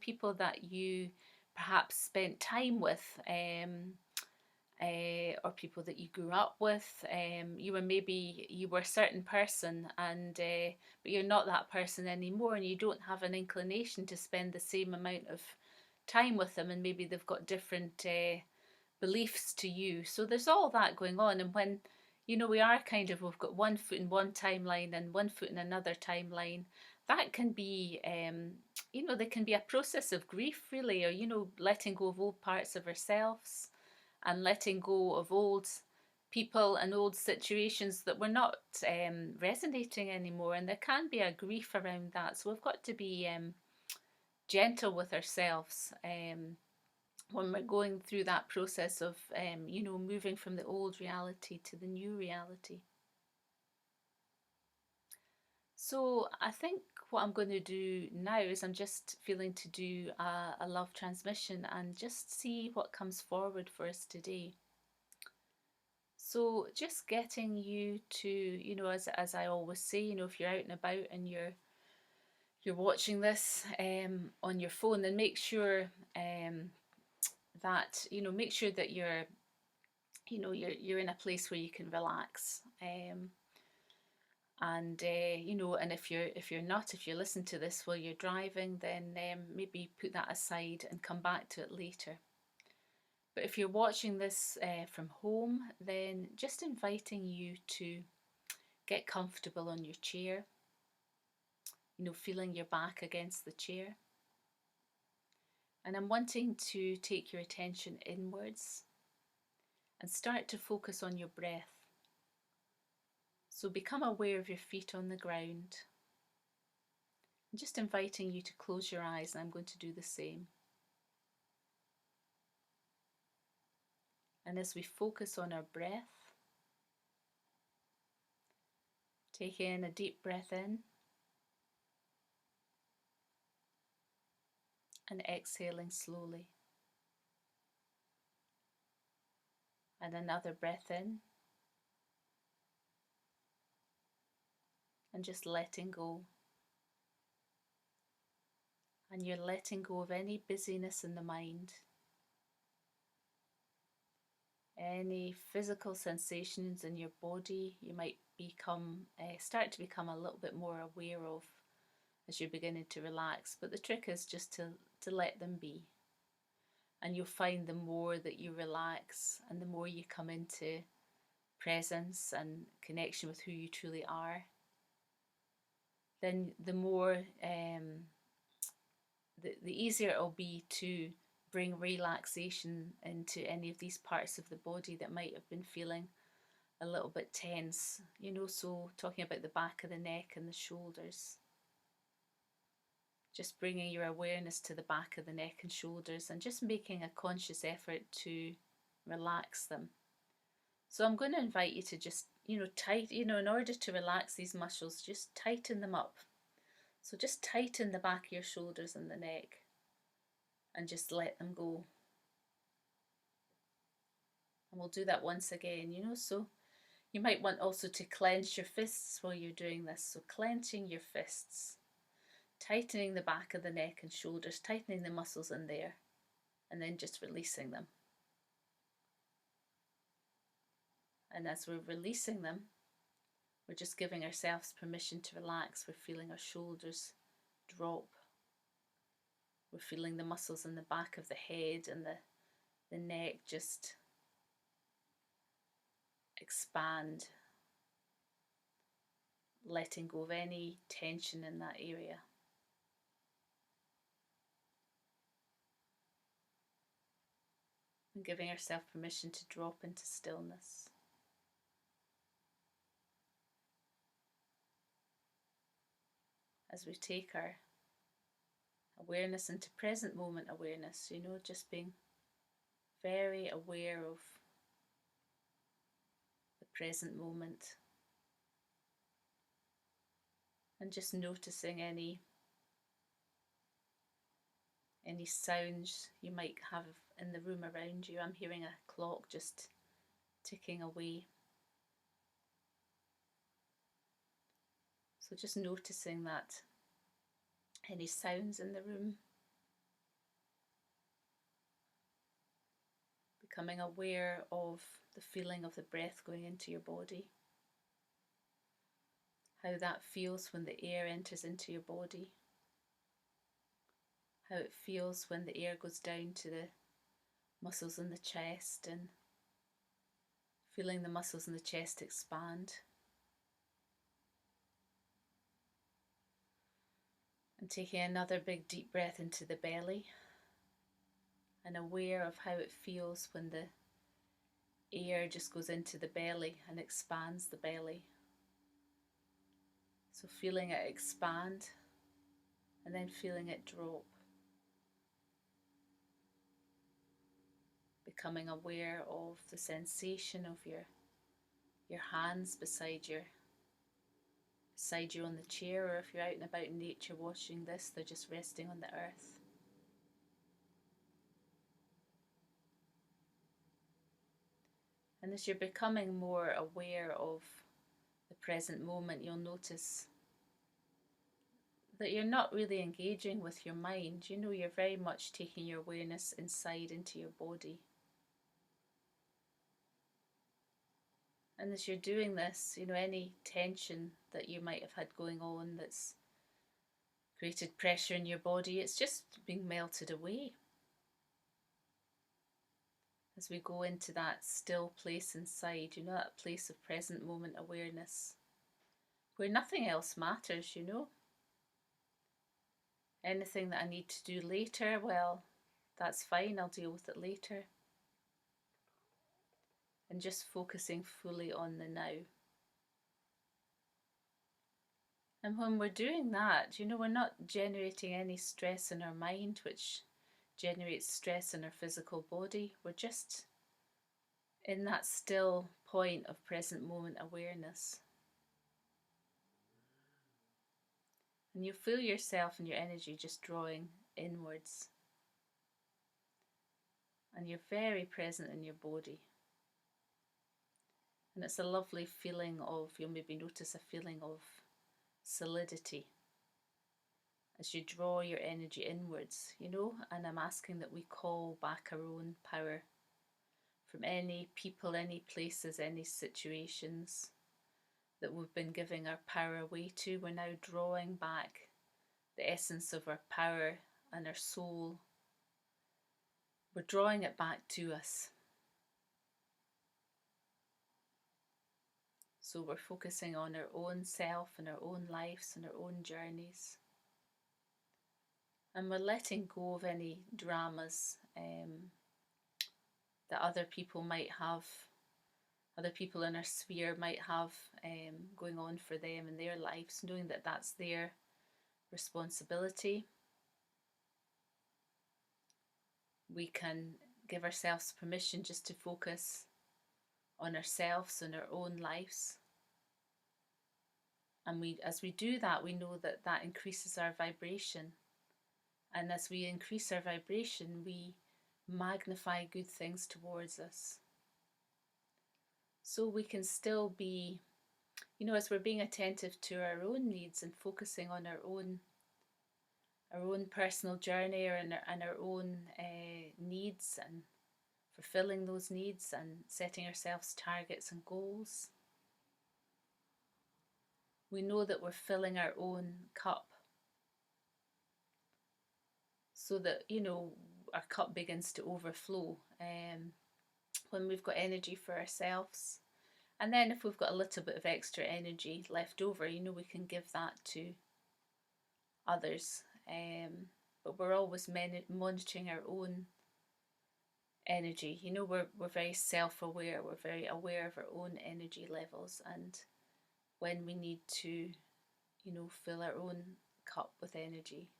people that you perhaps spent time with, or people that you grew up with. You were a certain person, and but you're not that person anymore, and you don't have an inclination to spend the same amount of time with them, and maybe they've got different beliefs to you. So there's all that going on, and when we are we've got one foot in one timeline and one foot in another timeline. That can be, there can be a process of grief, really, or letting go of old parts of ourselves and letting go of old people and old situations that were not resonating anymore. And there can be a grief around that. So we've got to be gentle with ourselves when we're going through that process of, moving from the old reality to the new reality. So I think what I'm going to do now is I'm just feeling to do a love transmission and just see what comes forward for us today. So just getting you to, as I always say, if you're out and about and you're watching this on your phone, then make sure that you're in a place where you can relax. And if you're listening to this while you're driving, then maybe put that aside and come back to it later. But if you're watching this from home, then just inviting you to get comfortable on your chair, feeling your back against the chair. And I'm wanting to take your attention inwards and start to focus on your breath. So become aware of your feet on the ground. I'm just inviting you to close your eyes, and I'm going to do the same. And as we focus on our breath, take in a deep breath in and exhaling slowly. And another breath in and just letting go. And you're letting go of any busyness in the mind, any physical sensations in your body you might start to become a little bit more aware of as you're beginning to relax. But the trick is just to let them be. And you'll find the more that you relax and the more you come into presence and connection with who you truly are, then the more the easier it'll be to bring relaxation into any of these parts of the body that might have been feeling a little bit tense, so talking about the back of the neck and the shoulders. Just bringing your awareness to the back of the neck and shoulders and just making a conscious effort to relax them. So I'm going to invite you to just, in order to relax these muscles, just tighten them up. So just tighten the back of your shoulders and the neck and just let them go. And we'll do that once again, so you might want also to clench your fists while you're doing this. So clenching your fists, tightening the back of the neck and shoulders, tightening the muscles in there, and then just releasing them. And as we're releasing them, we're just giving ourselves permission to relax. We're feeling our shoulders drop. We're feeling the muscles in the back of the head and the neck just expand, letting go of any tension in that area. And giving ourselves permission to drop into stillness. As we take our awareness into present moment awareness, just being very aware of the present moment and just noticing any sounds you might have in the room around you. I'm hearing a clock just ticking away. So just noticing that, any sounds in the room, becoming aware of the feeling of the breath going into your body, how that feels when the air enters into your body, how it feels when the air goes down to the muscles in the chest, and feeling the muscles in the chest expand. And taking another big deep breath into the belly, and aware of how it feels when the air just goes into the belly and expands the belly. So feeling it expand and then feeling it drop. Becoming aware of the sensation of your hands beside you on the chair, or if you're out and about in nature watching this, they're just resting on the earth. And as you're becoming more aware of the present moment, you'll notice that you're not really engaging with your mind. You know, you're very much taking your awareness inside into your body. And as you're doing this, you know, any tension that you might have had going on that's created pressure in your body, it's just being melted away. As we go into that still place inside, you know, that place of present moment awareness, where nothing else matters, you know. Anything that I need to do later, well, that's fine, I'll deal with it later. And just focusing fully on the now. And when we're doing that, you know, we're not generating any stress in our mind, which generates stress in our physical body. We're just in that still point of present moment awareness. And you feel yourself and your energy just drawing inwards. And you're very present in your body. And it's a lovely feeling of, you'll maybe notice a feeling of solidity as you draw your energy inwards, you know. And I'm asking that we call back our own power from any people, any places, any situations that we've been giving our power away to. We're now drawing back the essence of our power and our soul. We're drawing it back to us. So we're focusing on our own self and our own lives and our own journeys. And we're letting go of any dramas that other people might have, other people in our sphere might have going on for them in their lives, knowing that that's their responsibility. We can give ourselves permission just to focus on ourselves and our own lives. And as we do that, we know that that increases our vibration. And as we increase our vibration, we magnify good things towards us. So we can still be, you know, as we're being attentive to our own needs and focusing on our own personal journey and our own needs, and fulfilling those needs and setting ourselves targets and goals, we know that we're filling our own cup, so that, you know, our cup begins to overflow when we've got energy for ourselves. And then if we've got a little bit of extra energy left over, you know, we can give that to others. But we're always monitoring our own energy. You know, we're very self-aware. We're very aware of our own energy levels, and when we need to, you know, fill our own cup with energy,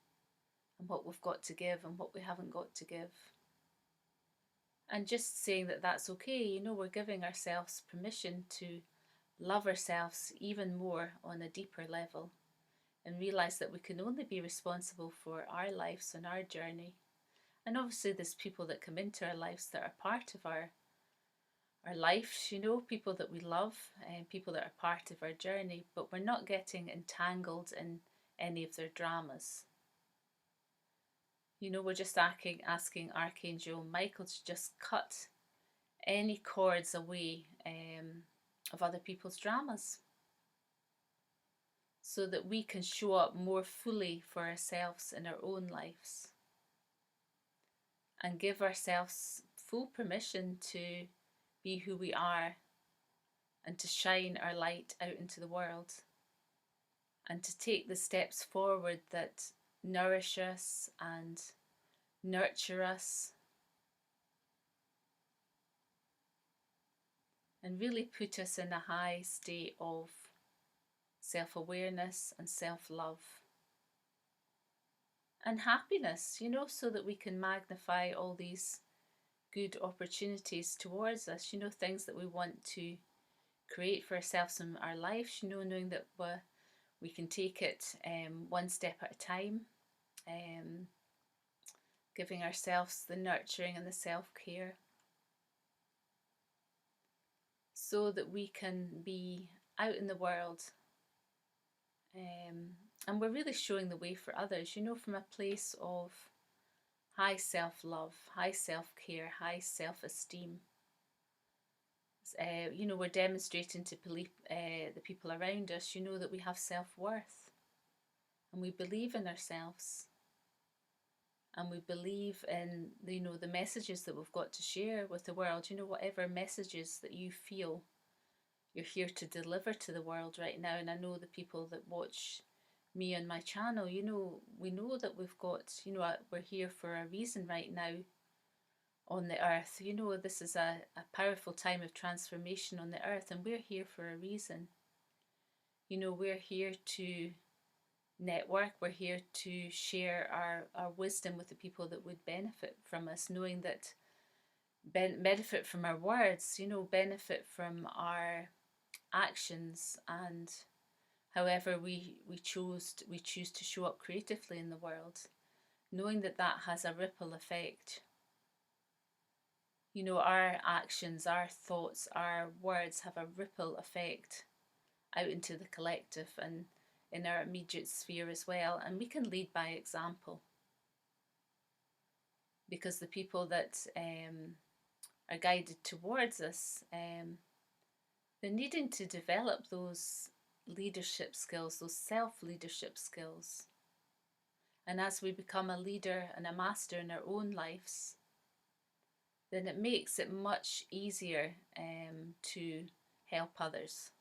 and what we've got to give and what we haven't got to give. And just saying that that's okay, you know, we're giving ourselves permission to love ourselves even more on a deeper level, and realise that we can only be responsible for our lives and our journey. And obviously there's people that come into our lives that are part of our life, you know, people that we love and people that are part of our journey, but we're not getting entangled in any of their dramas. You know, we're just asking Archangel Michael to just cut any cords away of other people's dramas, so that we can show up more fully for ourselves in our own lives and give ourselves full permission to be who we are and to shine our light out into the world and to take the steps forward that nourish us and nurture us and really put us in a high state of self-awareness and self-love and happiness, so that we can magnify all these good opportunities towards us, things that we want to create for ourselves in our lives, knowing that we can take it one step at a time, um, giving ourselves the nurturing and the self-care so that we can be out in the world, and we're really showing the way for others, from a place of high self-love, high self-care, high self-esteem. We're demonstrating to the people around us, that we have self-worth and we believe in ourselves and we believe in, the messages that we've got to share with the world. Whatever messages that you feel you're here to deliver to the world right now. And I know the people that watch me on my channel, we know that we've got, we're here for a reason right now on the earth. This is a powerful time of transformation on the earth, and we're here for a reason. We're here to network, we're here to share our wisdom with the people that would benefit from us, knowing that benefit from our words, benefit from our actions, and however we choose to show up creatively in the world, knowing that that has a ripple effect. Our actions, our thoughts, our words have a ripple effect out into the collective and in our immediate sphere as well, and we can lead by example, because the people that are guided towards us, they're needing to develop those leadership skills, those self-leadership skills. And as we become a leader and a master in our own lives, then it makes it much easier to help others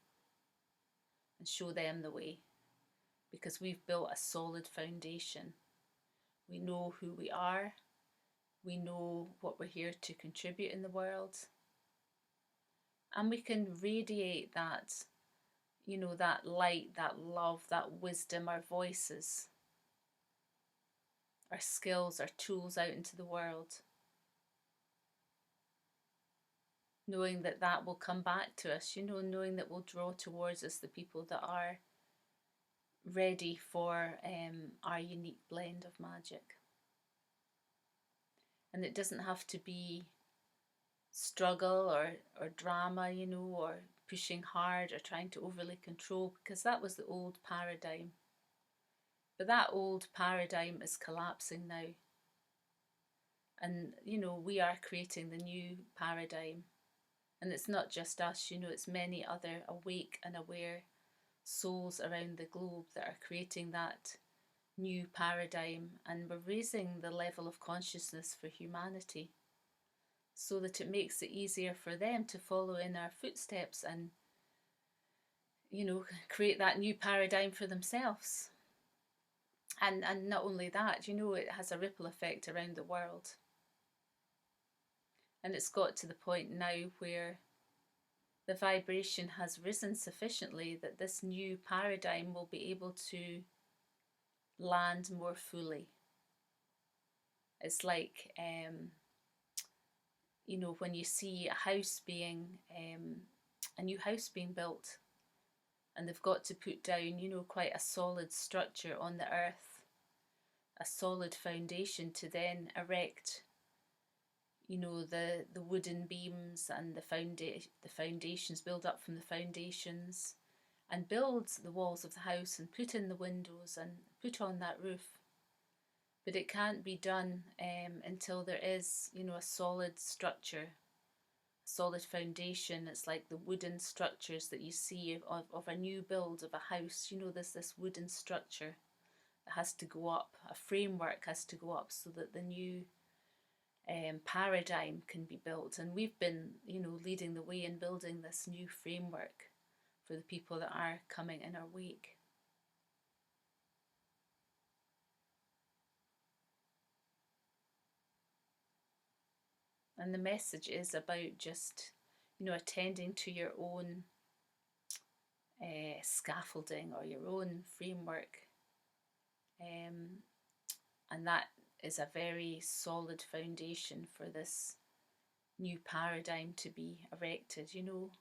and show them the way, because we've built a solid foundation. We know who we are, we know what we're here to contribute in the world, and we can radiate that, that light, that love, that wisdom, our voices, our skills, our tools out into the world, knowing that that will come back to us, knowing that we'll draw towards us the people that are ready for our unique blend of magic. And it doesn't have to be struggle or drama, or pushing hard or trying to overly control, because that was the old paradigm. But that old paradigm is collapsing now. And, we are creating the new paradigm. And it's not just us, it's many other awake and aware souls around the globe that are creating that new paradigm, and we're raising the level of consciousness for humanity so that it makes it easier for them to follow in our footsteps and, create that new paradigm for themselves. And not only that, it has a ripple effect around the world. And it's got to the point now where the vibration has risen sufficiently that this new paradigm will be able to land more fully. It's like, when you see a house a new house being built, and they've got to put down, quite a solid structure on the earth, a solid foundation to then erect, the wooden beams and the foundations, build up from the foundations and build the walls of the house and put in the windows and put on that roof. But it can't be done until there is, a solid structure, solid foundation. It's like the wooden structures that you see of a new build of a house. You know, there's this wooden structure that has to go up, a framework has to go up so that the new paradigm can be built. And we've been, you know, leading the way in building this new framework for the people that are coming in our wake. And the message is about just, you know, attending to your own scaffolding or your own framework. And that is a very solid foundation for this new paradigm to be erected, you know.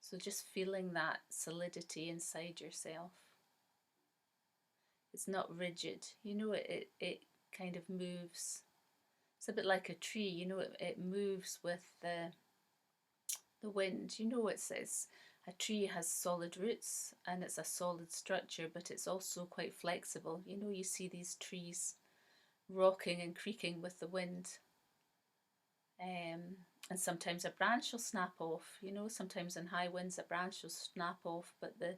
So just feeling that solidity inside yourself. It's not rigid, you know, it kind of moves. It's a bit like a tree, you know, it moves with the wind. You know, it's a tree has solid roots and it's a solid structure, but it's also quite flexible. You know, you see these trees rocking and creaking with the wind. And sometimes a branch will snap off, you know, sometimes in high winds a branch will snap off, but the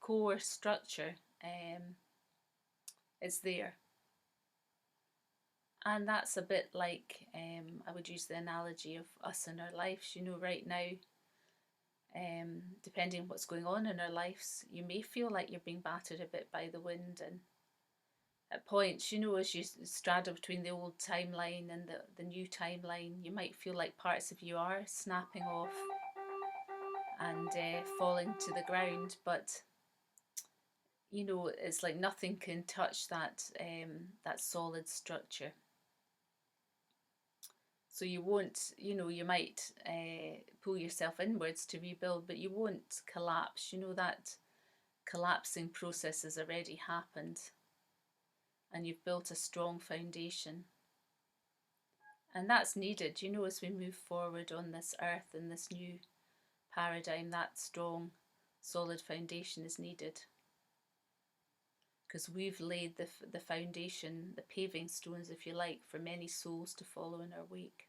core structure is there. And that's a bit like, I would use the analogy of us in our lives, you know, right now, depending on what's going on in our lives, you may feel like you're being battered a bit by the wind, and at points, you know, as you straddle between the old timeline and the new timeline, you might feel like parts of you are snapping off and falling to the ground, but you know, it's like nothing can touch that solid structure. So you won't, you know, you might pull yourself inwards to rebuild, but you won't collapse. You know, that collapsing process has already happened and you've built a strong foundation. And that's needed, you know, as we move forward on this earth and this new paradigm, that strong, solid foundation is needed. Because we've laid the foundation, the paving stones, if you like, for many souls to follow in our wake.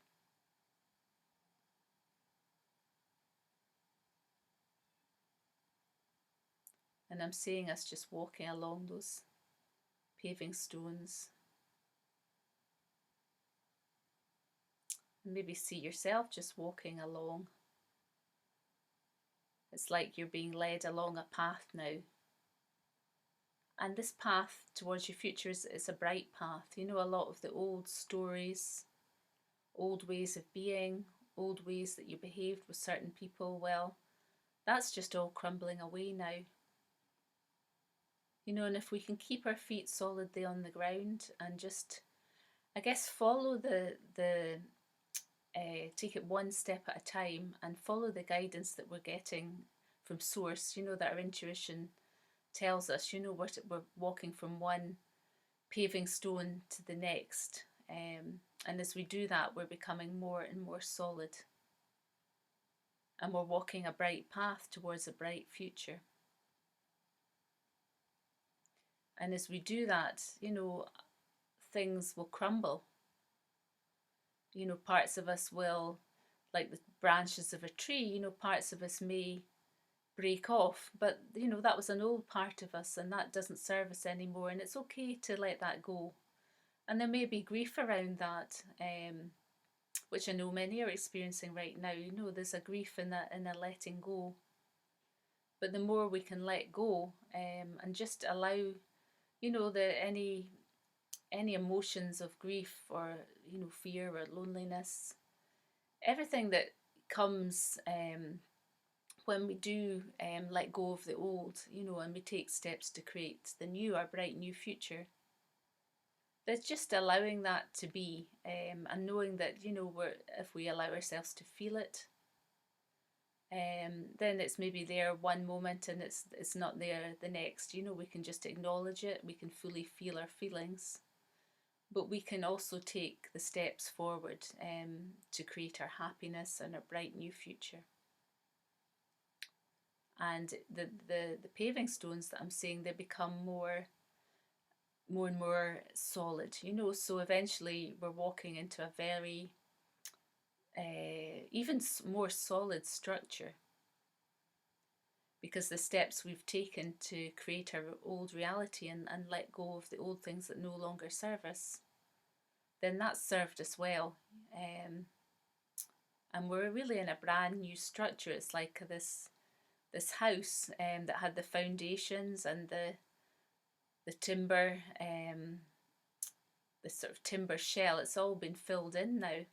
And I'm seeing us just walking along those paving stones. And maybe see yourself just walking along. It's like you're being led along a path now. And this path towards your future is a bright path. You know, a lot of the old stories, old ways of being, old ways that you behaved with certain people, well, that's just all crumbling away now. You know, and if we can keep our feet solidly on the ground and just, I guess, follow take it one step at a time and follow the guidance that we're getting from source, you know, that our intuition tells us, you know, we're walking from one paving stone to the next. And as we do that, we're becoming more and more solid. And we're walking a bright path towards a bright future. And as we do that, you know, things will crumble. You know, parts of us will, like the branches of a tree, you know, parts of us may break off, but you know, that was an old part of us and that doesn't serve us anymore, and it's okay to let that go. And there may be grief around that, which I know many are experiencing right now. You know, there's a grief in a letting go. But the more we can let go, and just allow, you know, any emotions of grief or, you know, fear or loneliness, everything that comes when we do let go of the old, you know, and we take steps to create the new, our bright new future. That's just allowing that to be, and knowing that, you know, if we allow ourselves to feel it, then it's maybe there one moment and it's not there the next. You know, we can just acknowledge it, we can fully feel our feelings, but we can also take the steps forward to create our happiness and our bright new future. And the paving stones that I'm seeing, they become more more and more solid, so eventually we're walking into a very even more solid structure, because the steps we've taken to create our old reality and let go of the old things that no longer serve us, then that's served us well. And we're really in a brand new structure. It's like this house that had the foundations and the timber, the sort of timber shell. It's all been filled in now.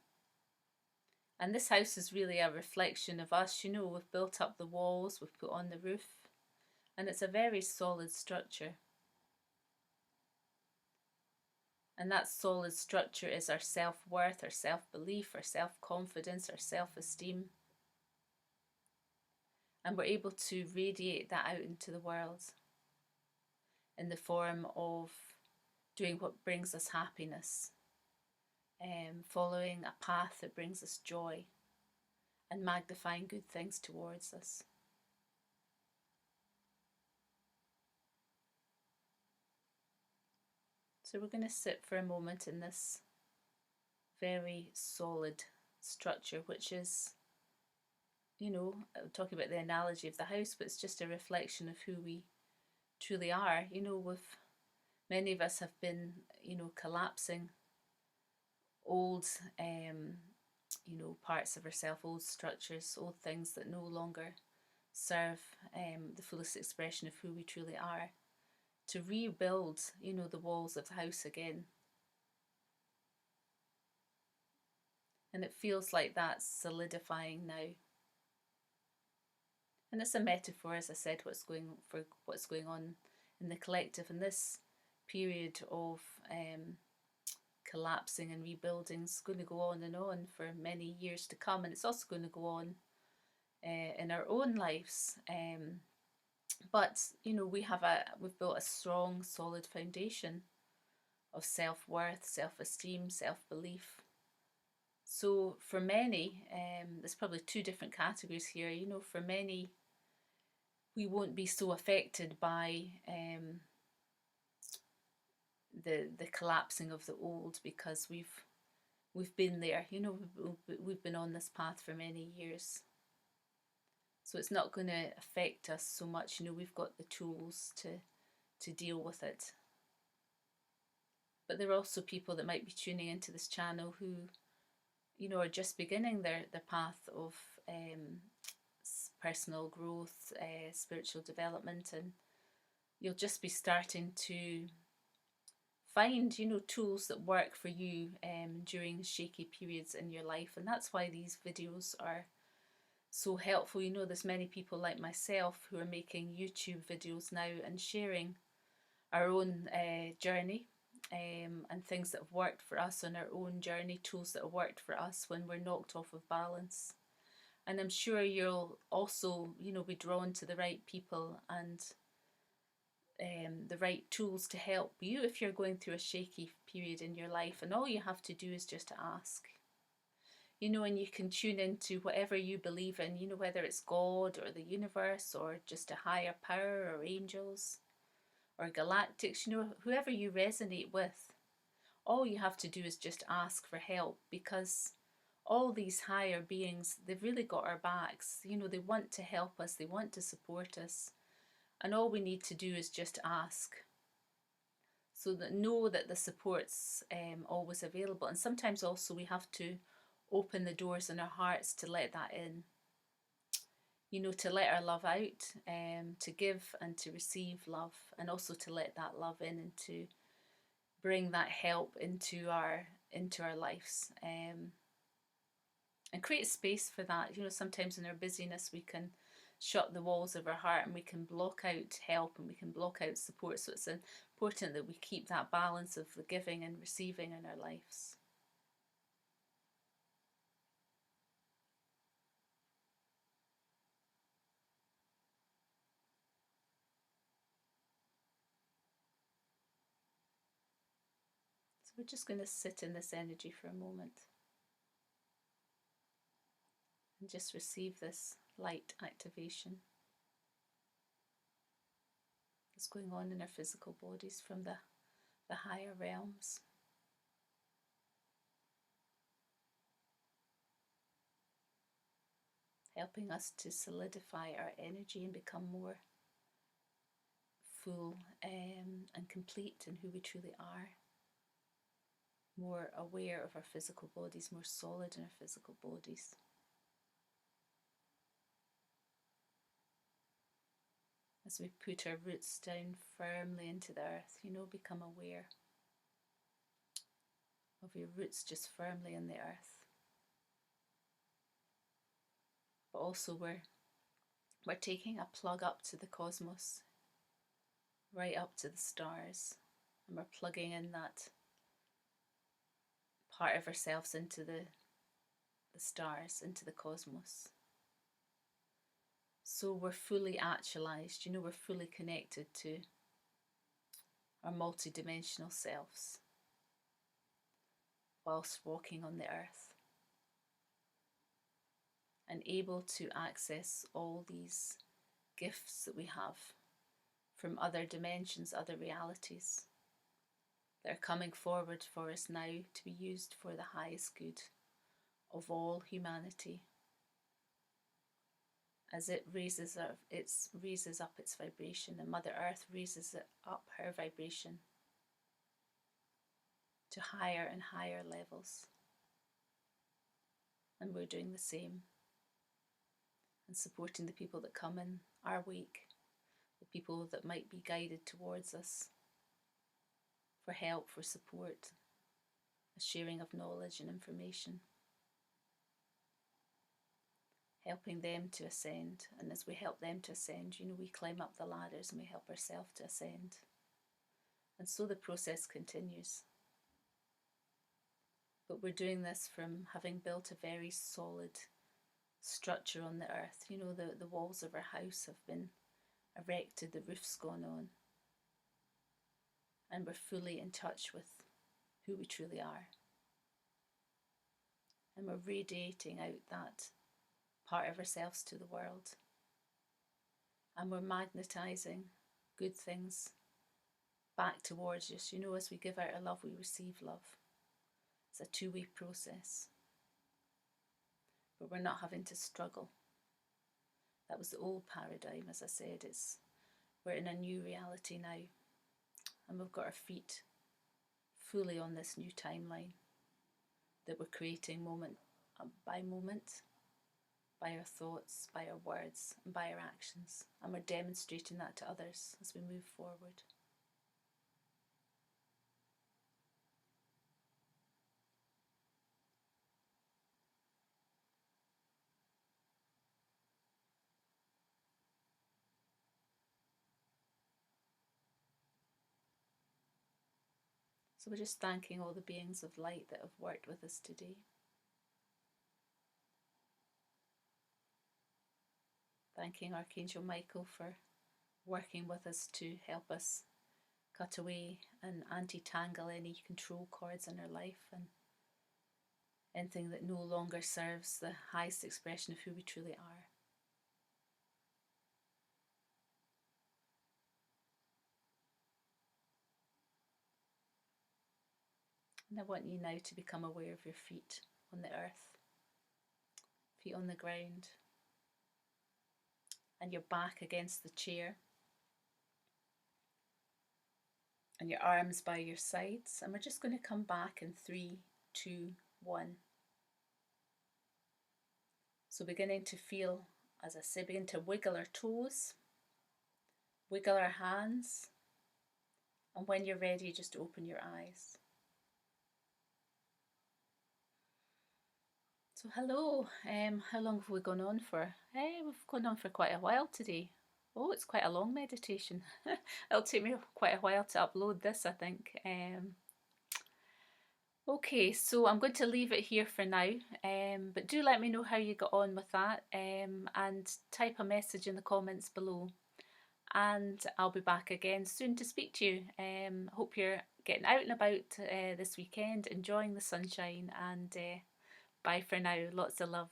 And this house is really a reflection of us. We've built up the walls, we've put on the roof, and it's a very solid structure. And that solid structure is our self-worth, our self-belief, our self-confidence, our self-esteem. And we're able to radiate that out into the world in the form of doing what brings us happiness, following a path that brings us joy, and magnifying good things towards us. So we're going to sit for a moment in this very solid structure, which is, I'm talking about the analogy of the house, but it's just a reflection of who we truly are. Many of us have been, collapsing old, parts of ourselves, old structures, old things that no longer serve the fullest expression of who we truly are, to rebuild, the walls of the house again. And it feels like that's solidifying now. And it's a metaphor, as I said, what's going on in the collective. And this period of collapsing and rebuilding is going to go on and on for many years to come, and it's also going to go on in our own lives. But we've built a strong, solid foundation of self-worth, self-esteem, self-belief. So for many, there's probably two different categories here. For many, we won't be so affected by the collapsing of the old, because we've been there. We've been on this path for many years. So it's not going to affect us so much. We've got the tools to deal with it. But there are also people that might be tuning into this channel who, are just beginning their path of personal growth, spiritual development, and you'll just be starting to find, tools that work for you during shaky periods in your life. And that's why these videos are so helpful. There's many people like myself who are making YouTube videos now and sharing our own journey and things that have worked for us on our own journey, tools that have worked for us when we're knocked off of balance. And I'm sure you'll also, be drawn to the right people and the right tools to help you if you're going through a shaky period in your life. And all you have to do is just to ask. And you can tune into whatever you believe in, whether it's God or the universe or just a higher power or angels or galactics, whoever you resonate with. All you have to do is just ask for help, because all these higher beings, they've really got our backs. They want to help us, they want to support us. And all we need to do is just ask. So that know that the support's always available. And sometimes also we have to open the doors in our hearts to let that in. To let our love out, to give and to receive love, and also to let that love in and to bring that help into our lives, and create space for that. Sometimes in our busyness we can shut the walls of our heart and we can block out help and we can block out support. So it's important that we keep that balance of the giving and receiving in our lives. So we're just going to sit in this energy for a moment and just receive this light activation that's going on in our physical bodies from the the higher realms. Helping us to solidify our energy and become more full and complete in who we truly are. More aware of our physical bodies, more solid in our physical bodies. As we put our roots down firmly into the earth, become aware of your roots just firmly in the earth. But also we're taking a plug up to the cosmos, right up to the stars, and we're plugging in that part of ourselves into the stars, into the cosmos. So we're fully actualized, we're fully connected to our multidimensional selves whilst walking on the earth, and able to access all these gifts that we have from other dimensions, other realities that are coming forward for us now to be used for the highest good of all humanity, as it raises up its vibration, and Mother Earth raises up her vibration to higher and higher levels. And we're doing the same, and supporting the people that come in our wake, the people that might be guided towards us for help, for support, a sharing of knowledge and information, helping them to ascend. And as we help them to ascend, we climb up the ladders and we help ourselves to ascend. And so the process continues. But we're doing this from having built a very solid structure on the earth. The walls of our house have been erected, the roof's gone on, and we're fully in touch with who we truly are. And we're radiating out that part of ourselves to the world. And we're magnetizing good things back towards us. As we give out our love, we receive love. It's a two-way process. But we're not having to struggle. That was the old paradigm, as I said. We're in a new reality now. And we've got our feet fully on this new timeline that we're creating moment by moment, by our thoughts, by our words, and by our actions. And we're demonstrating that to others as we move forward. So we're just thanking all the beings of light that have worked with us today. Thanking Archangel Michael for working with us to help us cut away and anti-tangle any control cords in our life and anything that no longer serves the highest expression of who we truly are. And I want you now to become aware of your feet on the earth, feet on the ground, and your back against the chair, and your arms by your sides. And we're just going to come back in 3, 2, 1. So beginning to feel, as I say, begin to wiggle our toes, wiggle our hands, and when you're ready, just open your eyes. So hello, how long have we gone on for? We've gone on for quite a while today. Oh, it's quite a long meditation. It'll take me quite a while to upload this, I think. Okay, so I'm going to leave it here for now, but do let me know how you got on with that, and type a message in the comments below. And I'll be back again soon to speak to you. Hope you're getting out and about this weekend, enjoying the sunshine, and bye for now. Lots of love.